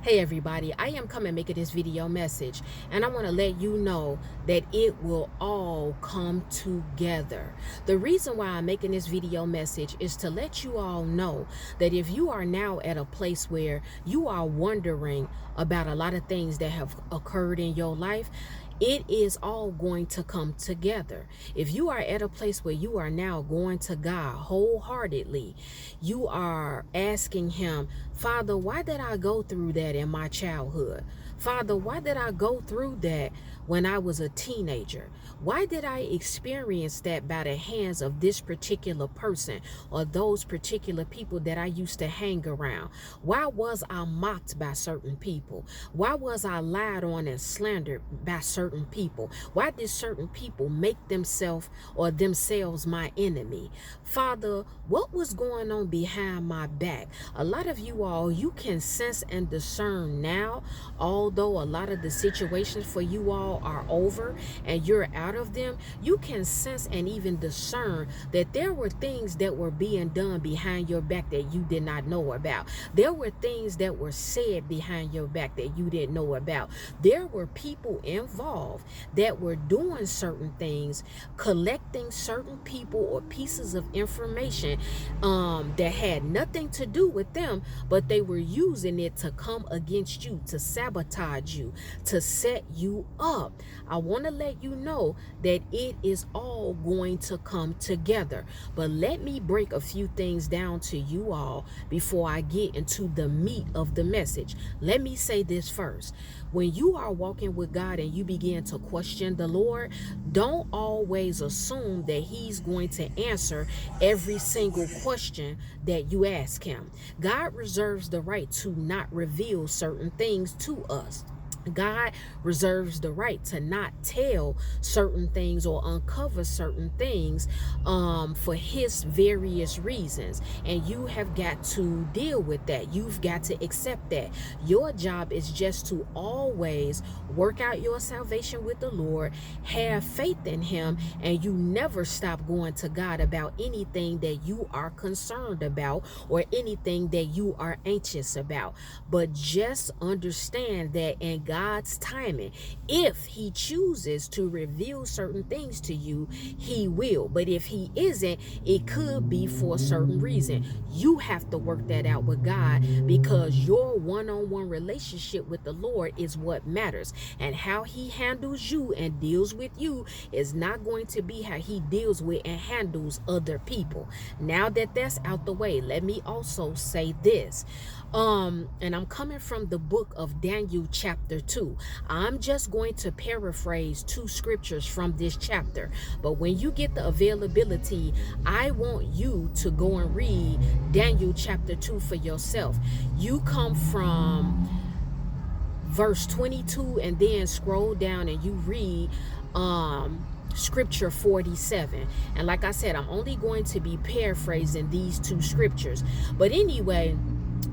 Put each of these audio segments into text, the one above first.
Hey everybody, I am coming making this video message, and I want to let you know that it will all come together. The reason why I'm making this video message is to let you all know that if you are now at a place where you are wondering about a lot of things that have occurred in your life, it is all going to come together. If you are at a place where you are now going to God wholeheartedly, you are asking him, Father, why did I go through that in my childhood? Father, why did I go through that when I was a teenager? Why did I experience that by the hands of this particular person or those particular people that I used to hang around? Why was I mocked by certain people? Why was I lied on and slandered by certain people? Why did certain people make themselves my enemy? Father, what was going on behind my back? A lot of you all, you can sense and discern now, although a lot of the situations for you all are over and you're out of them, you can sense and even discern that there were things that were being done behind your back that you did not know about. There were things that were said behind your back that you didn't know about. There were people involved that were doing certain things, collecting certain people or pieces of information that had nothing to do with them, but they were using it to come against you, to sabotage you, to set you up. I want to let you know that it is all going to come together. But let me break a few things down to you all before I get into the meat of the message. Let me say this first. When you are walking with God and you begin to question the Lord, don't always assume that he's going to answer every single question that you ask him. God reserves the right to not reveal certain things to us. God reserves the right to not tell certain things or uncover certain things for his various reasons. And you have got to deal with that. You've got to accept that. Your job is just to always work out your salvation with the Lord, have faith in him, and you never stop going to God about anything that you are concerned about or anything that you are anxious about. But just understand that in God's timing, if he chooses to reveal certain things to you, he will. But if he isn't, it could be for a certain reason. You have to work that out with God, because your one-on-one relationship with the Lord is what matters. And how he handles you and deals with you is not going to be how he deals with and handles other people. Now that that's out the way, let me also say this. And I'm coming from the book of Daniel chapter 2. I'm just going to paraphrase 2 scriptures from this chapter. But when you get the availability, I want you to go and read Daniel chapter 2 for yourself. You come from verse 22 and then scroll down and you read scripture 47. And like I said, I'm only going to be paraphrasing these 2 scriptures. But anyway,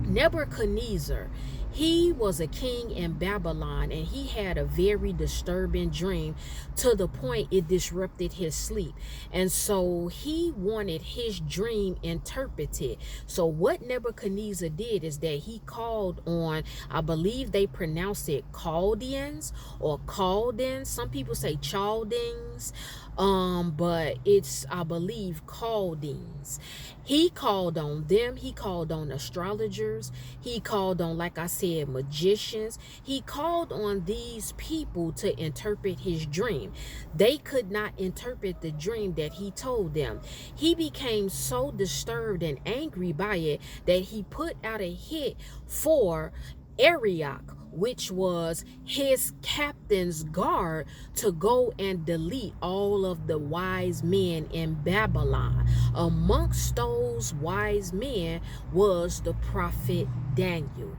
Nebuchadnezzar, he was a king in Babylon, and he had a very disturbing dream to the point it disrupted his sleep. And so he wanted his dream interpreted. So what Nebuchadnezzar did is that he called on, I believe they pronounce it Chaldeans or Chaldeans. Some people say Chaldeans, but it's, I believe, Chaldeans. He called on them. He called on astrologers. He called on, like I said, magicians. He called on these people to interpret his dream. They could not interpret the dream that he told them. He became so disturbed and angry by it that he put out a hit for Arioch, which was his captain's guard, to go and delete all of the wise men in Babylon. Amongst those wise men was the prophet Daniel.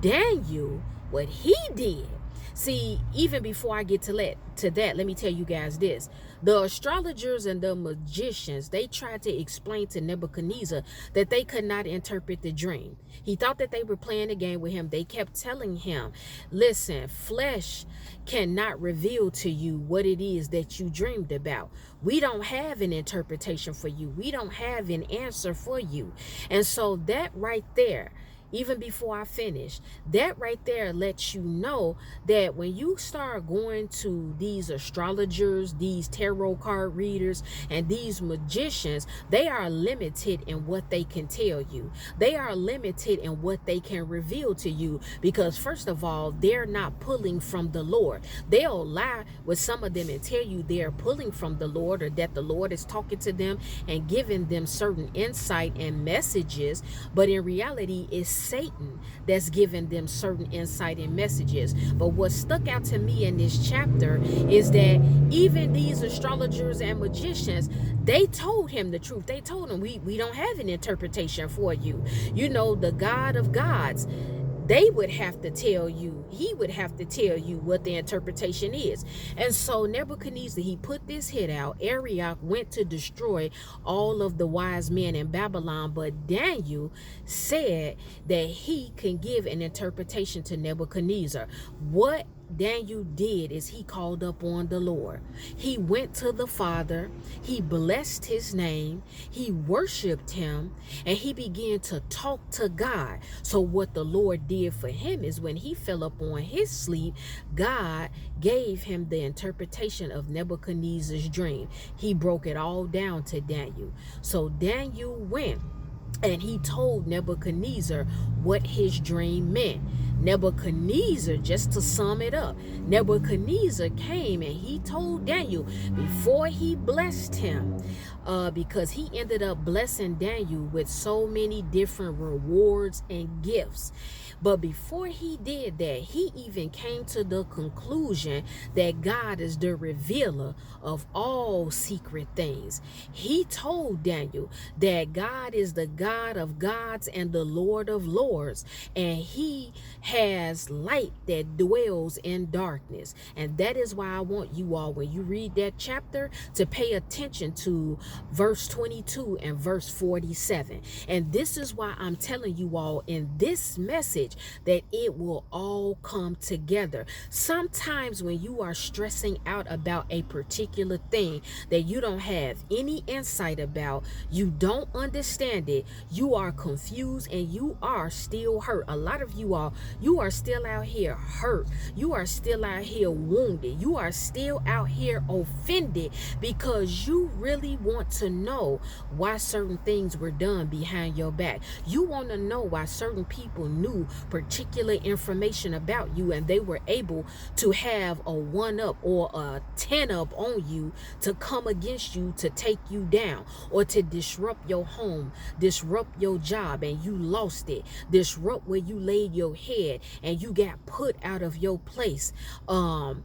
Daniel, what he did, see, even before I get to that, let me tell you guys this. The astrologers and the magicians, they tried to explain to Nebuchadnezzar that they could not interpret the dream. He thought that they were playing a game with him. They kept telling him, listen, flesh cannot reveal to you what it is that you dreamed about. We don't have an interpretation for you. We don't have an answer for you. And so that right there, even before I finish, that right there lets you know that when you start going to these astrologers, these tarot card readers, and these magicians, they are limited in what they can tell you. They are limited in what they can reveal to you because, first of all, they're not pulling from the Lord. They'll lie with some of them and tell you they're pulling from the Lord, or that the Lord is talking to them and giving them certain insight and messages, but in reality it's Satan that's giving them certain insight and messages. But what stuck out to me in this chapter is that even these astrologers and magicians, they told him the truth. They told him, we don't have an interpretation for you. You know, the God of gods, they would have to tell you, he would have to tell you what the interpretation is. And so Nebuchadnezzar, he put this hit out. Arioch went to destroy all of the wise men in Babylon, but Daniel said that he can give an interpretation to Nebuchadnezzar. What Daniel did is he called up on the Lord. He went to the Father, he blessed his name, he worshiped him, and he began to talk to God. So what the Lord did for him is when he fell upon his sleep, God gave him the interpretation of Nebuchadnezzar's dream. He broke it all down to Daniel. So Daniel went and he told Nebuchadnezzar what his dream meant. Nebuchadnezzar, just to sum it up, Nebuchadnezzar came and he told Daniel before he blessed him, because he ended up blessing Daniel with so many different rewards and gifts. But before he did that, he even came to the conclusion that God is the revealer of all secret things. He told Daniel that God is the God of gods and the Lord of lords, and he has light that dwells in darkness. And that is why I want you all, when you read that chapter, to pay attention to verse 22 and verse 47. And this is why I'm telling you all in this message that it will all come together. Sometimes when you are stressing out about a particular thing that you don't have any insight about, you don't understand it, you are confused, and you are still hurt. A lot of you all, you are still out here hurt. You are still out here wounded. You are still out here offended because you really want to know why certain things were done behind your back. You want to know why certain people knew particular information about you and they were able to have a 1-up or a 10-up on you to come against you, to take you down, or to disrupt your home, disrupt your job and you lost it, disrupt where you laid your head and you got put out of your place of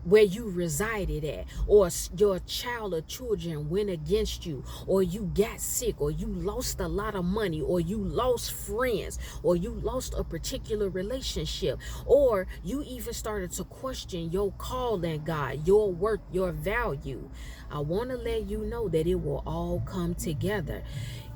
where you resided at, or your child or children went against you, or you got sick, or you lost a lot of money, or you lost friends, or you lost a particular relationship, or you even started to question your calling, God, your work, your value. I want to let you know that it will all come together.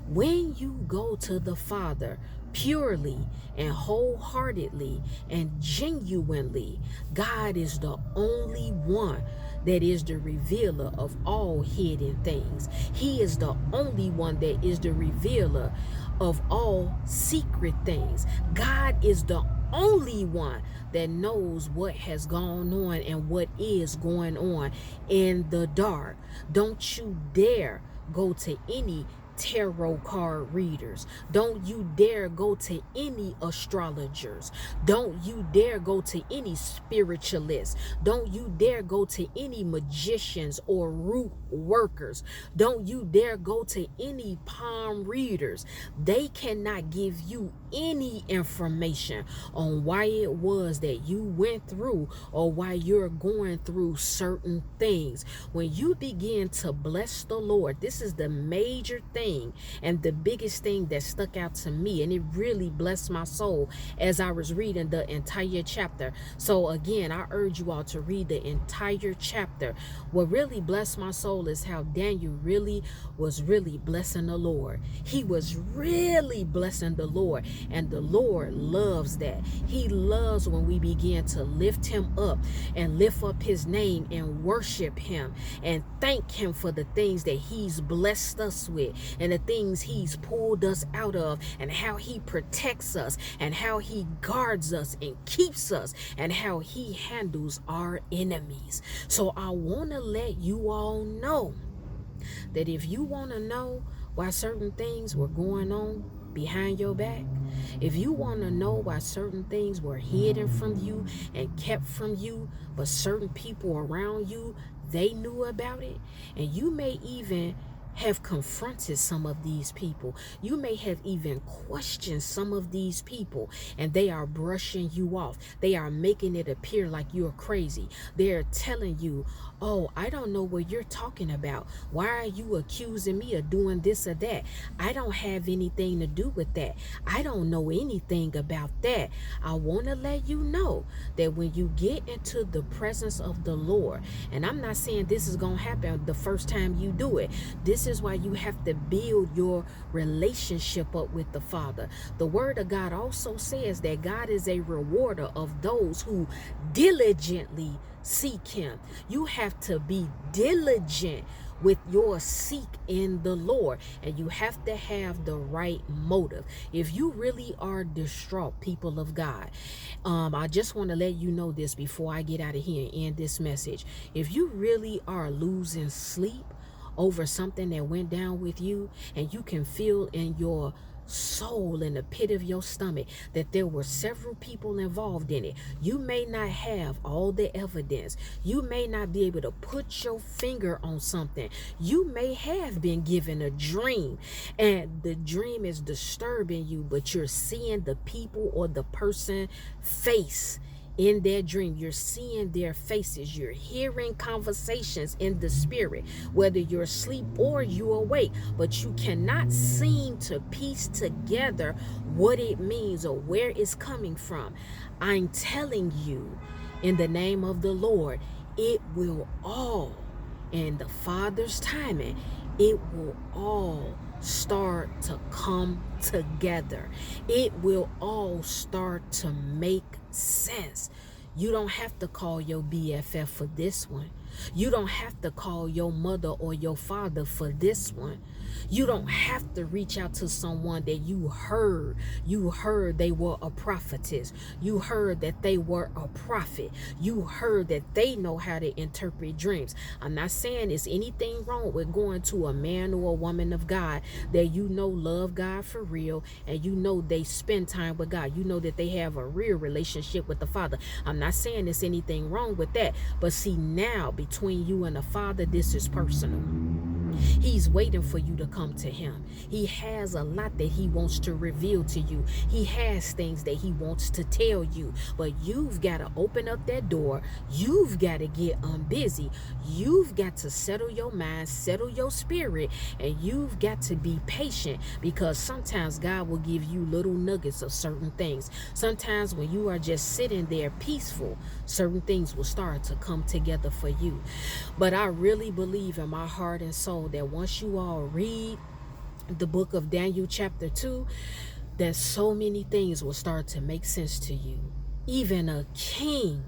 When you go to the Father purely and wholeheartedly and genuinely, God is the only one that is the revealer of all hidden things. He is the only one that is the revealer of all secret things. God is the only one that knows what has gone on and what is going on in the dark. Don't you dare go to any tarot card readers. Don't you dare go to any astrologers. Don't you dare go to any spiritualists. Don't you dare go to any magicians or root workers. Don't you dare go to any palm readers. They cannot give you any information on why it was that you went through or why you're going through certain things. When you begin to bless the Lord, this is the major thing and the biggest thing that stuck out to me, and it really blessed my soul as I was reading the entire chapter. So again, I urge you all to read the entire chapter. What really blessed my soul is how Daniel was really blessing the Lord. He was really blessing the Lord, And the Lord loves that. He loves when we begin to lift him up and lift up his name and worship him and thank him for the things that he's blessed us with and the things he's pulled us out of and how he protects us and how he guards us and keeps us and how he handles our enemies. So I want to let you all know that if you want to know why certain things were going on behind your back, if you want to know why certain things were hidden from you and kept from you, but certain people around you, they knew about it, and you may even have confronted some of these people. You may have even questioned some of these people, and they are brushing you off. They are making it appear like you're crazy. They're telling you, oh, I don't know what you're talking about. Why are you accusing me of doing this or that? I don't have anything to do with that. I don't know anything about that. I want to let you know that when you get into the presence of the Lord, and I'm not saying this is going to happen the first time you do it. This is why you have to build your relationship up with the Father. The Word of God also says that God is a rewarder of those who diligently seek him. You have to be diligent with your seek in the Lord, and you have to have the right motive. If you really are distraught, people of God, I just want to let you know this before I get out of here and end this message. If you really are losing sleep over something that went down with you, and you can feel in your soul, in the pit of your stomach, that there were several people involved in it. You may not have all the evidence. You may not be able to put your finger on something. You may have been given a dream, and the dream is disturbing you, but you're seeing the people or the person face in their dream. You're seeing their faces. You're hearing conversations in the spirit, whether you're asleep or you're awake, but you cannot seem to piece together what it means or where it's coming from. I'm telling you, in the name of the Lord, it will all, in the Father's timing, it will all start to come together. It will all start to make sense. You don't have to call your BFF for this one. You don't have to call your mother or your father for this one. You don't have to reach out to someone that you heard they were a prophetess. You heard that they were a prophet. You heard that they know how to interpret dreams. I'm not saying there's anything wrong with going to a man or a woman of God that you know love God for real, and you know they spend time with God. You know that they have a real relationship with the Father. I'm not saying there's anything wrong with that. But see, now between you and the Father, this is personal. He's waiting for you to come to him. He has a lot that he wants to reveal to you. He has things that he wants to tell you, but you've got to open up that door. You've got to get busy. You've got to settle your mind, settle your spirit, and you've got to be patient, because sometimes God will give you little nuggets of certain things. Sometimes when you are just sitting there peaceful, certain things will start to come together for you. But I really believe in my heart and soul that once you all read the book of Daniel chapter 2, that so many things will start to make sense to you. Even a king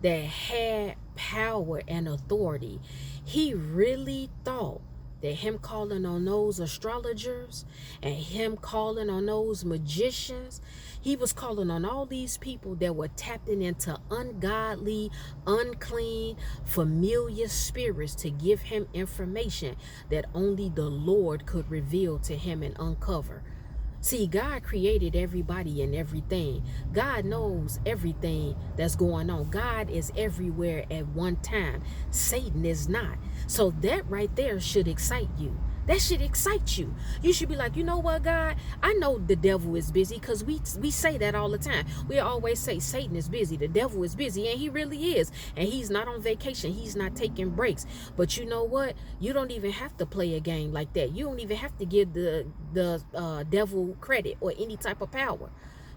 that had power and authority, he really thought that him calling on those astrologers and him calling on those magicians, he was calling on all these people that were tapping into ungodly, unclean, familiar spirits to give him information that only the Lord could reveal to him and uncover. See, God created everybody and everything. God knows everything that's going on. God is everywhere at one time. Satan is not. So that right there should excite you. That should excite you. You should be like, you know what, God? I know the devil is busy, because we say that all the time. We always say Satan is busy, the devil is busy, and he really is. And he's not on vacation. He's not taking breaks. But you know what? You don't even have to play a game like that. You don't even have to give the devil credit or any type of power.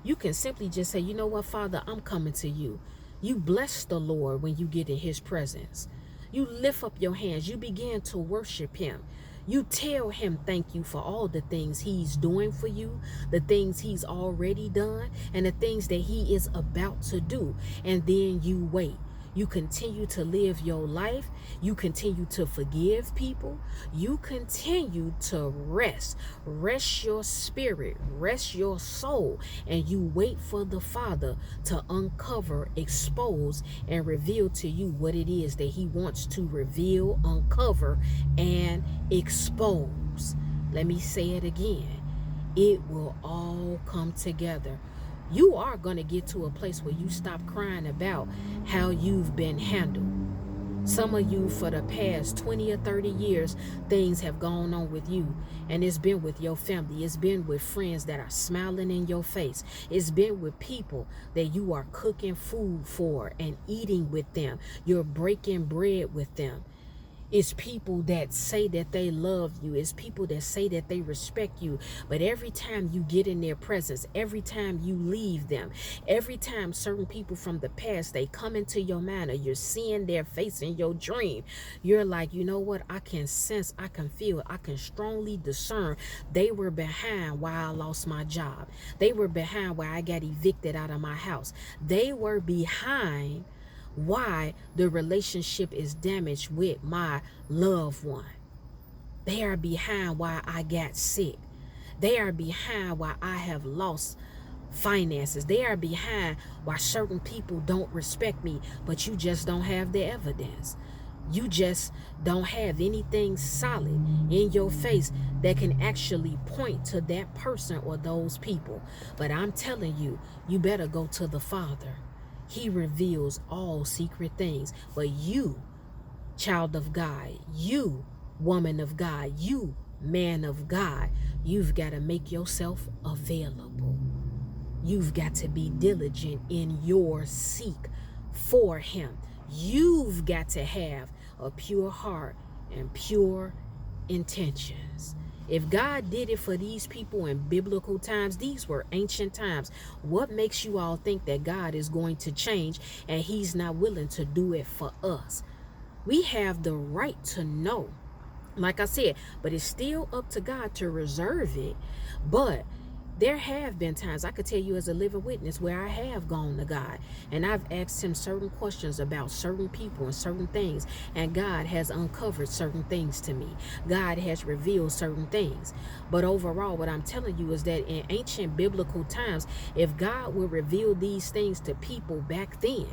You can simply just say, you know what, Father, I'm coming to you. You bless the Lord when you get in his presence. You lift up your hands. You begin to worship him. You tell him thank you for all the things he's doing for you, the things he's already done, and the things that he is about to do. And then you wait. You continue to live your life. You continue to forgive people. You continue to rest. Rest your spirit. Rest your soul. And you wait for the Father to uncover, expose, and reveal to you what it is that he wants to reveal, uncover, and expose. Let me say it again. It will all come together. You are going to get to a place where you stop crying about how you've been handled. Some of you, for the past 20 or 30 years, things have gone on with you, and it's been with your family. It's been with friends that are smiling in your face. It's been with people that you are cooking food for and eating with them. You're breaking bread with them. It's people that say that they love you. It's people that say that they respect you. But every time you get in their presence, every time you leave them, every time certain people from the past, they come into your mind, or you're seeing their face in your dream, you're like, you know what? I can sense, I can feel, I can strongly discern they were behind why I lost my job. They were behind why I got evicted out of my house. They were behind why the relationship is damaged with my loved one. They are behind why I got sick. They are behind why I have lost finances. They are behind why certain people don't respect me, but you just don't have the evidence. You just don't have anything solid in your face that can actually point to that person or those people. But I'm telling you, you better go to the Father. He reveals all secret things. But you, child of God, you, woman of God, you, man of God, you've got to make yourself available. You've got to be diligent in your seek for him. You've got to have a pure heart and pure intentions. If God did it for these people in biblical times, these were ancient times, what makes you all think that God is going to change and he's not willing to do it for us? We have the right to know, like I said, but it's still up to God to reserve it. But there have been times, I could tell you as a living witness, where I have gone to God and I've asked him certain questions about certain people and certain things, and God has uncovered certain things to me. God has revealed certain things. But overall, what I'm telling you is that in ancient biblical times, if God would reveal these things to people back then,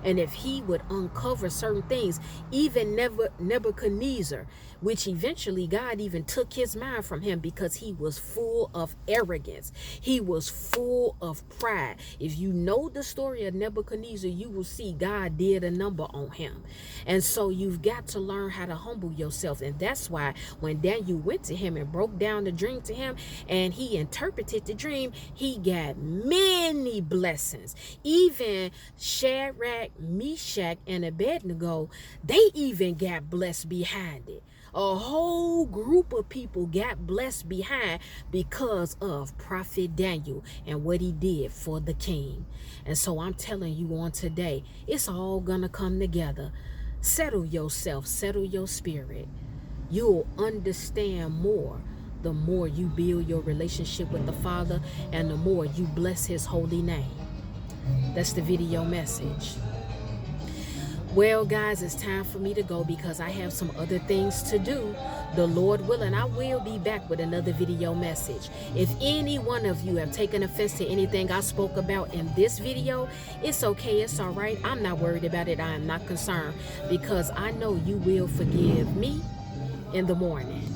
and if he would uncover certain things, even Nebuchadnezzar, which eventually God even took his mind from him because he was full of arrogance. He was full of pride. If you know the story of Nebuchadnezzar, you will see God did a number on him. And so you've got to learn how to humble yourself. And that's why when Daniel went to him and broke down the dream to him and he interpreted the dream, he got many blessings. Even Shadrach, Meshach, and Abednego, they even got blessed behind it. A whole group of people got blessed behind because of Prophet Daniel and what he did for the king. And so I'm telling you on today, it's all gonna come together. Settle yourself, settle your spirit. You'll understand more the more you build your relationship with the Father and the more you bless his holy name. That's the video message. Well, guys, it's time for me to go because I have some other things to do. The Lord willing, I will be back with another video message. If any one of you have taken offense to anything I spoke about in this video, it's okay, it's all right. I'm not worried about it. I am not concerned because I know you will forgive me in the morning.